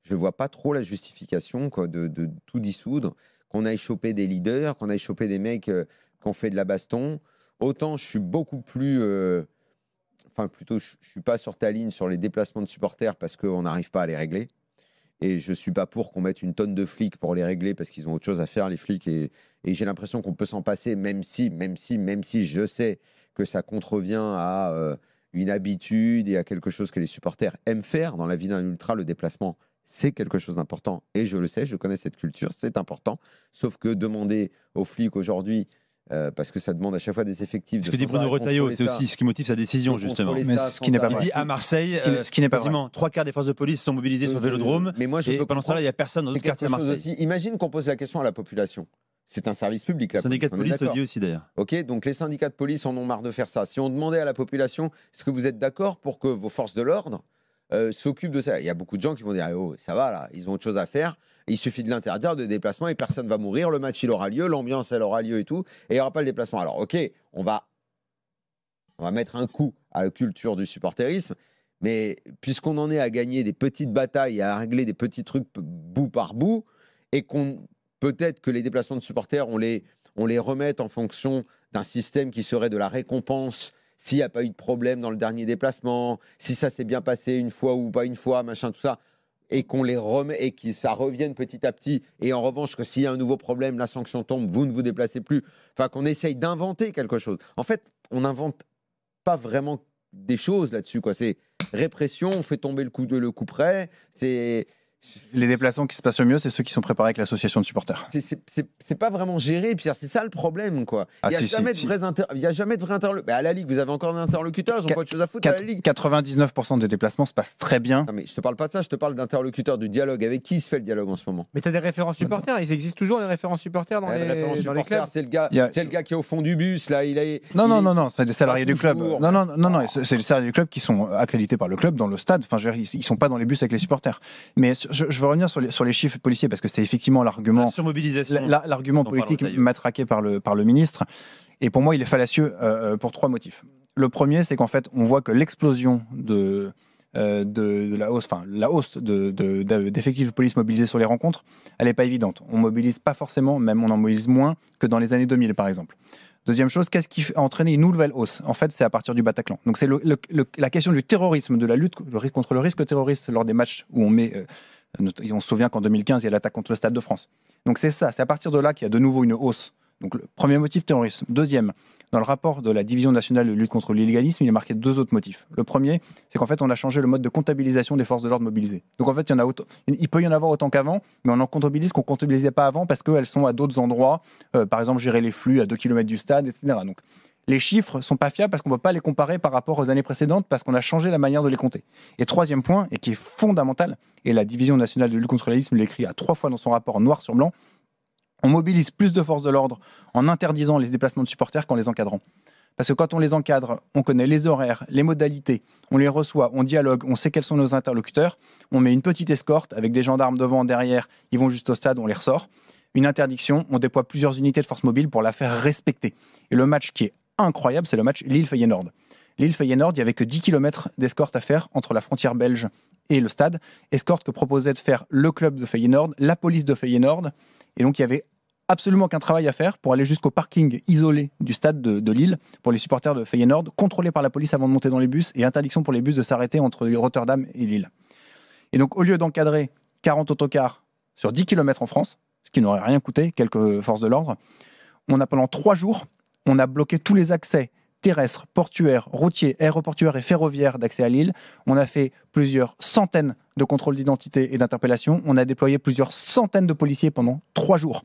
je vois pas trop la justification quoi, de tout dissoudre, qu'on aille choper des leaders, qu'on aille choper des mecs qui ont fait de la baston. Autant je suis beaucoup plus... enfin plutôt, je suis pas sur ta ligne sur les déplacements de supporters parce qu'on n'arrive pas à les régler. Et je suis pas pour qu'on mette une tonne de flics pour les régler parce qu'ils ont autre chose à faire, les flics. Et j'ai l'impression qu'on peut s'en passer, même si je sais que ça contrevient à une habitude et à quelque chose que les supporters aiment faire dans la vie d'un ultra. Le déplacement, c'est quelque chose d'important. Et je le sais, je connais cette culture, c'est important. Sauf que demander aux flics aujourd'hui, parce que ça demande à chaque fois des effectifs. Ce que dit Bruno Retailleau, c'est aussi ce qui motive sa décision, justement. Mais ce qui n'est pas vrai. Il dit à Marseille, ce qui n'est pas quasiment vrai. 3 quarts des forces de police sont mobilisées sur le Vélodrome. Mais moi, je et peux pendant ça, il n'y a personne dans d'autres quartiers à Marseille. Aussi. Imagine qu'on pose la question à la population. C'est un service public. Le syndicat de police le dit aussi, d'ailleurs. Ok, donc les syndicats de police en ont marre de faire ça. Si on demandait à la population, est-ce que vous êtes d'accord pour que vos forces de l'ordre s'occupent de ça? Il y a beaucoup de gens qui vont dire, oh, ça va là, ils ont autre chose à faire. Il suffit de l'interdire de déplacement et personne ne va mourir. Le match, il aura lieu, l'ambiance, elle aura lieu et tout. Et il n'y aura pas le déplacement. Alors, ok, on va mettre un coup à la culture du supporterisme. Mais puisqu'on en est à gagner des petites batailles et à régler des petits trucs bout par bout, et qu'on peut-être que les déplacements de supporters, on les remette en fonction d'un système qui serait de la récompense s'il n'y a pas eu de problème dans le dernier déplacement, si ça s'est bien passé une fois ou pas une fois, machin, tout ça, et qu'on les remet et que ça revienne petit à petit. Et en revanche, que s'il y a un nouveau problème, la sanction tombe, vous ne vous déplacez plus. Enfin, qu'on essaye d'inventer quelque chose. En fait, on n'invente pas vraiment des choses là-dessus, quoi. C'est répression, on fait tomber le coup près. C'est les déplacements qui se passent le mieux, c'est ceux qui sont préparés avec l'association de supporters. C'est pas vraiment géré, Pierre. C'est ça le problème, quoi. Il n'y a, jamais de vrai interlocuteur. À la Ligue, vous avez encore des interlocuteurs, ils n'ont pas de choses à foutre à la Ligue. 99% des déplacements se passent très bien. Non, mais je te parle pas de ça, je te parle d'interlocuteurs, du dialogue. Avec qui se fait le dialogue en ce moment? Mais tu as des référents supporters, ils existent toujours les référents supporters dans les clubs. C'est le gars qui est au fond du bus, là. Non, c'est des salariés du club. Non, c'est des salariés du club qui sont accrédités par le club dans le stade. Enfin, je veux dire, ils sont pas dans les bus avec les supporters. Mais je veux revenir sur les chiffres policiers parce que c'est effectivement l'argument politique matraqué par le ministre. Et pour moi, il est fallacieux pour 3 motifs. Le premier, c'est qu'en fait, on voit que l'explosion de la hausse d'effectifs de police mobilisés sur les rencontres, elle n'est pas évidente. On mobilise pas forcément, même on en mobilise moins que dans les années 2000, par exemple. Deuxième chose, qu'est-ce qui a entraîné une nouvelle hausse? En fait, c'est à partir du Bataclan. Donc, c'est la question du terrorisme, de la lutte contre le risque terroriste lors des matchs où on met... on se souvient qu'en 2015, il y a l'attaque contre le Stade de France. Donc, c'est à partir de là qu'il y a de nouveau une hausse. Donc, le premier motif, terrorisme. Deuxième, dans le rapport de la Division nationale de lutte contre l'illégalisme, il est marqué 2 autres motifs. Le premier, c'est qu'en fait, on a changé le mode de comptabilisation des forces de l'ordre mobilisées. Donc, en fait, il peut y en avoir autant qu'avant, mais on en comptabilise qu'on ne comptabilisait pas avant parce qu'elles sont à d'autres endroits. Par exemple, gérer les flux à 2 km du stade, etc. Donc, les chiffres ne sont pas fiables parce qu'on ne peut pas les comparer par rapport aux années précédentes parce qu'on a changé la manière de les compter. Et troisième point, et qui est fondamental, et la Division nationale de lutte contre l'illégalisme l'écrit à 3 fois dans son rapport noir sur blanc, on mobilise plus de forces de l'ordre en interdisant les déplacements de supporters qu'en les encadrant. Parce que quand on les encadre, on connaît les horaires, les modalités, on les reçoit, on dialogue, on sait quels sont nos interlocuteurs, on met une petite escorte avec des gendarmes devant, derrière, ils vont juste au stade, on les ressort. Une interdiction, on déploie plusieurs unités de force mobile pour la faire respecter. Et le match qui est incroyable, c'est le match Lille-Feyenoord. Lille-Feyenoord, il n'y avait que 10 km d'escorte à faire entre la frontière belge et le stade. Escorte que proposait de faire le club de Feyenoord, la police de Feyenoord. Et donc, il y avait absolument qu'un travail à faire pour aller jusqu'au parking isolé du stade de Lille pour les supporters de Feyenoord, contrôlés par la police avant de monter dans les bus et interdiction pour les bus de s'arrêter entre Rotterdam et Lille. Et donc, au lieu d'encadrer 40 autocars sur 10 km en France, ce qui n'aurait rien coûté, quelques forces de l'ordre, on a pendant 3 jours, on a bloqué tous les accès terrestres, portuaires, routiers, aéroportuaires et ferroviaires d'accès à Lille. On a fait plusieurs centaines de contrôles d'identité et d'interpellation. On a déployé plusieurs centaines de policiers pendant 3 jours,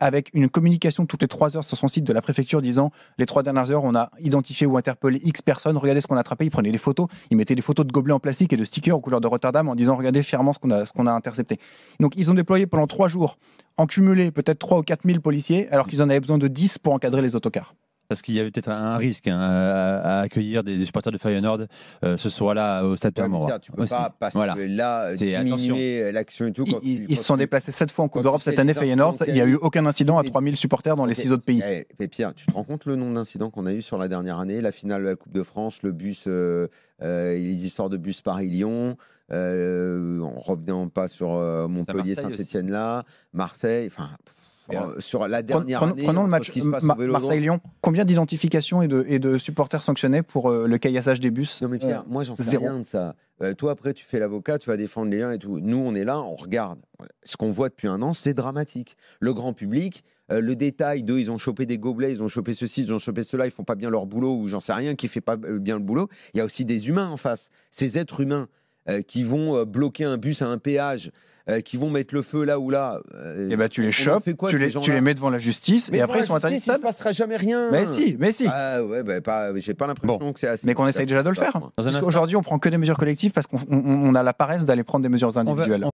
avec une communication toutes les 3 heures sur son site de la préfecture disant les 3 dernières heures, on a identifié ou interpellé X personnes, regardez ce qu'on a attrapé. Ils prenaient des photos, ils mettaient des photos de gobelets en plastique et de stickers aux couleurs de Rotterdam en disant regardez fièrement ce qu'on a intercepté. Donc ils ont déployé pendant 3 jours, en cumulé peut-être 3 ou 4 000 policiers, alors qu'ils en avaient besoin de 10 pour encadrer les autocars. parce qu'il y avait peut-être un risque à accueillir des supporters de Feyenoord ce soir-là au Stade Pierre-Mauroy. Tu peux pas parce que là, diminuer l'action et tout. Ils se sont déplacés 7 fois en Coupe d'Europe cette année, Feyenoord. Il n'y a eu aucun incident à 3000 supporters dans les 6 autres pays. Et Pierre, tu te rends compte le nombre d'incidents qu'on a eu sur la dernière année, la finale de la Coupe de France, le bus, les histoires de bus Paris-Lyon, en revenant pas sur Montpellier, Saint-Etienne là, Marseille, enfin. Sur la dernière année, prenons le match Marseille-Lyon. Combien d'identifications et de supporters sanctionnés pour le caillassage des bus? Non mais Pierre, moi j'en sais rien de ça. Toi après tu fais l'avocat, tu vas défendre les liens et tout. Nous on est là, on regarde. Ce qu'on voit depuis un an, c'est dramatique. Le grand public, le détail d'eux, ils ont chopé des gobelets, ils ont chopé ceci, ils ont chopé cela, ils font pas bien leur boulot ou j'en sais rien, qui fait pas bien le boulot. Il y a aussi des humains en face, ces êtres humains qui vont bloquer un bus à un péage. Qui vont mettre le feu là ou là. Et bah tu les chopes, tu les mets devant la justice et après ils sont interdits. Il ne se passera jamais rien. Mais si. Ah ouais, j'ai pas l'impression que c'est assez. Mais qu'on essaye déjà de le faire. Parce qu'aujourd'hui on prend que des mesures collectives parce qu'on a la paresse d'aller prendre des mesures individuelles.